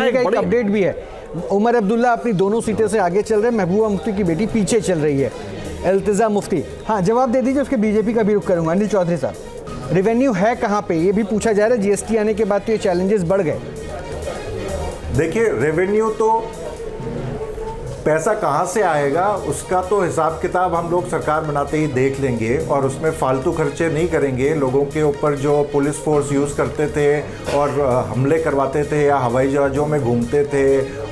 Party का एक update भी है। उमर अब्दुल्ला अपनी दोनों सीटें से आगे चल रहे हैं, महबूबा मुफ्ती की बेटी पीछे चल रही है, इल्तिजा मुफ्ती। हाँ, जवाब दे दीजिए, उसके बीजेपी का भी रुख करूंगा। अनिल चौधरी साहब, रेवेन्यू है कहाँ पे, ये भी पूछा जा रहा है। जीएसटी आने के बाद तो ये चैलेंजेस बढ़ गए। देखिए, रेवेन्यू तो पैसा कहाँ से आएगा उसका तो हिसाब किताब हम लोग सरकार बनाते ही देख लेंगे, और उसमें फालतू खर्चे नहीं करेंगे। लोगों के ऊपर जो पुलिस फोर्स यूज़ करते थे और हमले करवाते थे या हवाई जहाज़ों में घूमते थे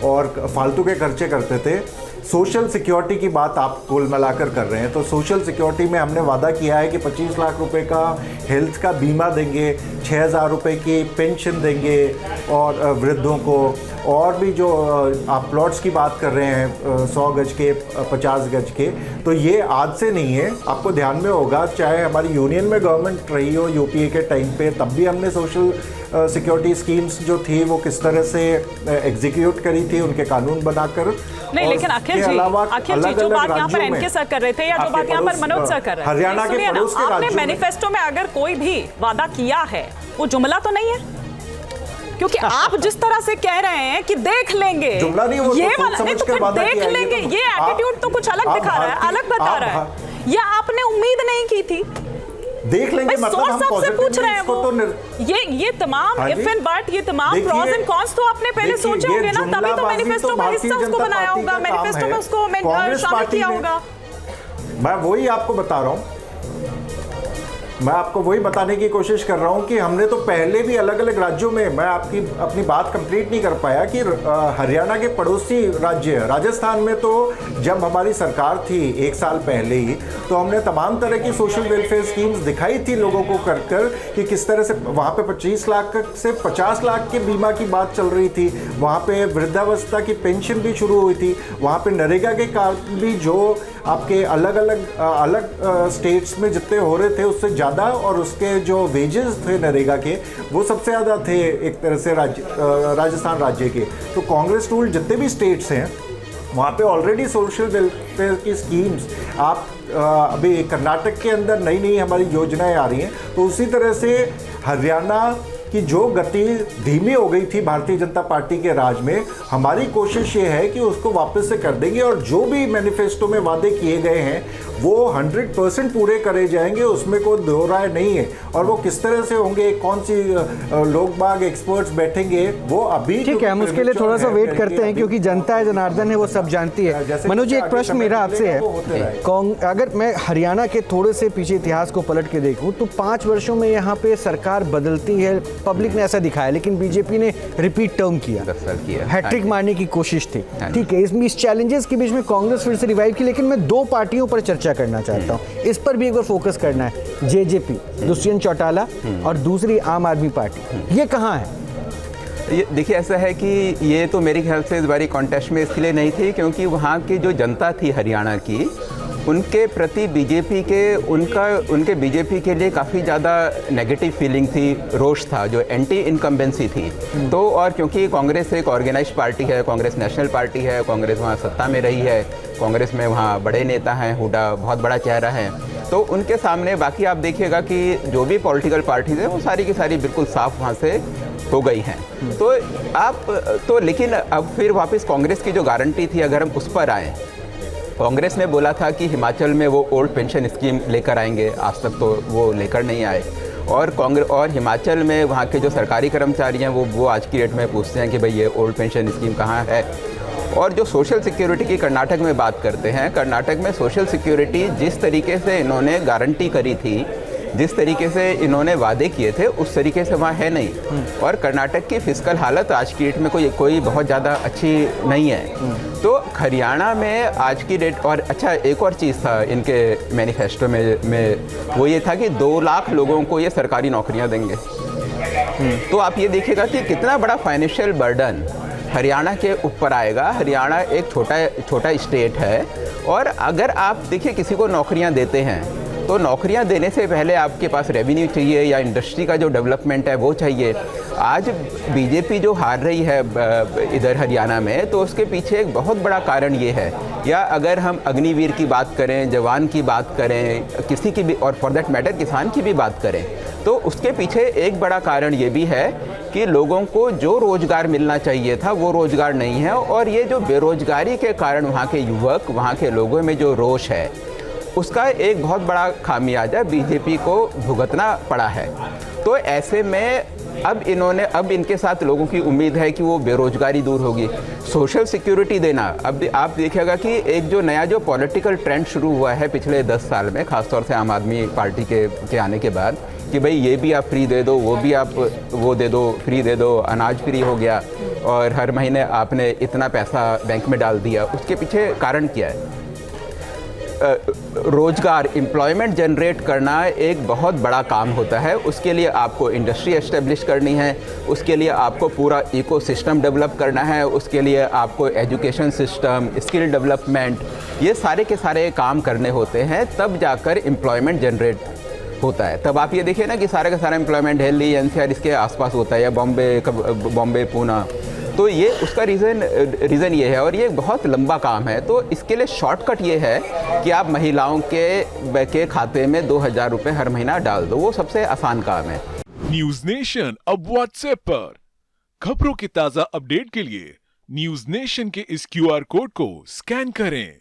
और फालतू के खर्चे करते थे। सोशल सिक्योरिटी की बात आप कुल मिलाकर कर रहे हैं, तो सोशल सिक्योरिटी में हमने वादा किया है कि 25 लाख रुपए का हेल्थ का बीमा देंगे, 6,000 रुपये की पेंशन देंगे और वृद्धों को, और भी जो आप प्लॉट्स की बात कर रहे हैं 100 गज के 50 गज के, तो ये आज से नहीं है। आपको ध्यान में होगा, चाहे हमारी यूनियन में गवर्नमेंट रही हो यूपीए के टाइम पे, तब भी हमने सोशल सिक्योरिटी स्कीम्स जो थी वो किस तरह से एग्जीक्यूट करी थी, उनके कानून बनाकर। नहीं, लेकिन अखिल जी जो बात यहाँ पर एनके सर कर रहे थे या जो बात यहाँ पर मनोज सर कर रहे थे, हरियाणा के पड़ोस के आपने मैनिफेस्टो में अगर कोई भी वादा किया है वो जुमला तो नहीं है, क्योंकि आप जिस तरह से कह रहे हैं कि देख लेंगे, जुमला नहीं, वो ये तो वाला नहीं, तो फिर देख लेंगे, ये एटीट्यूड तो कुछ अलग दिखा रहा है, अलग बता रहा है। ये आपने उम्मीद नहीं की थी, देख लेंगे, मतलब हम पॉजिटिव पूछ रहे हैं वो। ये तमाम इफ एंड बट, ये तमाम प्रोस एंड कॉन्स तो आपने पहले सोचे होंगे ना, तभी तो मैनिफेस्टो का हिस्सा उसको बनाया होगा, मैनिफेस्टो में उसको शामिल किया होगा। मैं वही आपको बता रहा हूँ, मैं आपको वही बताने की कोशिश कर रहा हूँ कि हमने तो पहले भी अलग अलग राज्यों में, मैं आपकी अपनी बात कंप्लीट नहीं कर पाया कि हरियाणा के पड़ोसी राज्य राजस्थान में तो जब हमारी सरकार थी 1 साल पहले ही, तो हमने तमाम तरह की सोशल वेलफेयर स्कीम्स दिखाई थी लोगों को कर कर कि किस तरह से वहाँ पे 25 लाख से 50 लाख के बीमा की बात चल रही थी, वहाँ पे वृद्धावस्था की पेंशन भी शुरू हुई थी, वहाँ पे नरेगा के कार्य भी जो आपके अलग अलग स्टेट्स में जितने हो रहे थे उससे ज़्यादा, और उसके जो वेजेस थे नरेगा के वो सबसे ज़्यादा थे एक तरह से राजस्थान राज्य के। तो कांग्रेस रूल जितने भी स्टेट्स हैं वहाँ पे ऑलरेडी सोशल वेलफेयर की स्कीम्स, आप अभी कर्नाटक के अंदर नई नई हमारी योजनाएं आ रही हैं, तो उसी तरह से हरियाणा कि जो गति धीमी हो गई थी भारतीय जनता पार्टी के राज में, हमारी कोशिश ये है कि उसको वापस से कर देंगे, और जो भी मैनिफेस्टो में वादे किए गए हैं वो 100% पूरे करे जाएंगे, उसमें कोई दो राय नहीं है। और वो किस तरह से होंगे, कौन सी लोग बाग एक्सपर्ट्स बैठेंगे, वो अभी ठीक है, हम उसके लिए थोड़ा सा वेट करते हैं, क्योंकि जनता है, जनार्दन है, वो सब जानती है। मनोज जी, एक प्रश्न मेरा आपसे है, अगर मैं हरियाणा के थोड़े से पीछे इतिहास को पलट के देखूं तो 5 वर्षों में यहाँ पे सरकार बदलती है, पब्लिक ने ऐसा दिखाया, लेकिन बीजेपी ने रिपीट टर्म किया, हैट्रिक मारने की कोशिश थी। ठीक है, इस चैलेंजेस के बीच में कांग्रेस फिर से रिवाइव की, लेकिन मैं 2 पार्टियों पर चर्चा करना चाहता हूँ, इस पर भी एक बार फोकस करना है। जेजेपी, दुष्यंत चौटाला, और दूसरी आम आदमी पार्टी, ये कहाँ है? देखिए, ऐसा है कि ये तो मेरे ख्याल से इस बारी कॉन्टेस्ट में इसलिए नहीं थी क्योंकि वहाँ की जो जनता थी हरियाणा की, उनके प्रति उनके बीजेपी के लिए काफ़ी ज़्यादा नेगेटिव फीलिंग थी, रोष था, जो एंटी इनकम्बेंसी थी। तो और क्योंकि कांग्रेस एक ऑर्गेनाइज्ड पार्टी है, कांग्रेस नेशनल पार्टी है, कांग्रेस वहाँ सत्ता में रही है, कांग्रेस में वहाँ बड़े नेता हैं, हुड्डा बहुत बड़ा चेहरा है, तो उनके सामने बाकी आप देखिएगा कि जो भी पॉलिटिकल पार्टीज हैं वो सारी की सारी बिल्कुल साफ वहाँ से हो गई हैं। तो लेकिन अब फिर वापस कांग्रेस की जो गारंटी थी, अगर हम उस पर आएँ, कांग्रेस ने बोला था कि हिमाचल में वो ओल्ड पेंशन स्कीम लेकर आएंगे, आज तक तो वो लेकर नहीं आए, और हिमाचल में वहाँ के जो सरकारी कर्मचारी हैं वो आज की डेट में पूछते हैं कि भाई ये ओल्ड पेंशन स्कीम कहाँ है। और जो सोशल सिक्योरिटी की कर्नाटक में बात करते हैं, कर्नाटक में सोशल सिक्योरिटी जिस तरीके से इन्होंने गारंटी करी थी, जिस तरीके से इन्होंने वादे किए थे, उस तरीके से वहाँ है नहीं। और कर्नाटक की फिस्कल हालत आज की डेट में कोई बहुत ज़्यादा अच्छी नहीं है। तो हरियाणा में आज की डेट, और अच्छा एक और चीज़ था इनके मैनिफेस्टो में वो ये था कि 2 लाख लोगों को ये सरकारी नौकरियाँ देंगे। तो आप ये देखिएगा कि कितना बड़ा फाइनेंशियल बर्डन हरियाणा के ऊपर आएगा। हरियाणा एक छोटा स्टेट है, और अगर आप देखिए किसी को नौकरियाँ देते हैं तो नौकरियां देने से पहले आपके पास रेवेन्यू चाहिए, या इंडस्ट्री का जो डेवलपमेंट है वो चाहिए। आज बीजेपी जो हार रही है इधर हरियाणा में, तो उसके पीछे एक बहुत बड़ा कारण ये है। या अगर हम अग्निवीर की बात करें, जवान की बात करें, किसी की भी, और फॉर दैट मैटर किसान की भी बात करें, तो उसके पीछे एक बड़ा कारण ये भी है कि लोगों को जो रोज़गार मिलना चाहिए था वो रोज़गार नहीं है, और ये जो बेरोज़गारी के कारण वहाँ के युवक, वहाँ के लोगों में जो रोष है, उसका एक बहुत बड़ा खामियाजा बीजेपी को भुगतना पड़ा है। तो ऐसे में अब इनके साथ लोगों की उम्मीद है कि वो बेरोज़गारी दूर होगी, सोशल सिक्योरिटी देना। अब आप देखिएगा कि एक जो नया जो पॉलिटिकल ट्रेंड शुरू हुआ है पिछले 10 साल में, ख़ासतौर से आम आदमी पार्टी के आने के बाद, कि भाई ये भी आप फ्री दे दो, वो भी आप वो दे दो, फ्री दे दो, अनाज फ्री हो गया और हर महीने आपने इतना पैसा बैंक में डाल दिया। उसके पीछे कारण क्या है? रोज़गार, एम्प्लॉयमेंट जनरेट करना एक बहुत बड़ा काम होता है। उसके लिए आपको इंडस्ट्री एस्टेब्लिश करनी है, उसके लिए आपको पूरा इकोसिस्टम डेवलप करना है, उसके लिए आपको एजुकेशन सिस्टम, स्किल डेवलपमेंट, ये सारे के सारे काम करने होते हैं, तब जाकर एम्प्लॉयमेंट जनरेट होता है। तब आप ये देखिए ना कि सारे का सारा एम्प्लॉयमेंट दिल्ली एनसीआर इसके आसपास होता है, या बॉम्बे पूना। तो ये उसका रीज़न ये है, और ये बहुत लंबा काम है। तो इसके लिए शॉर्टकट ये है कि आप महिलाओं के खाते में 2000 रुपये हर महीना डाल दो, वो सबसे आसान काम है। न्यूज नेशन अब व्हाट्सएप पर खबरों की ताज़ा अपडेट के लिए न्यूज नेशन के इस QR कोड को स्कैन करें।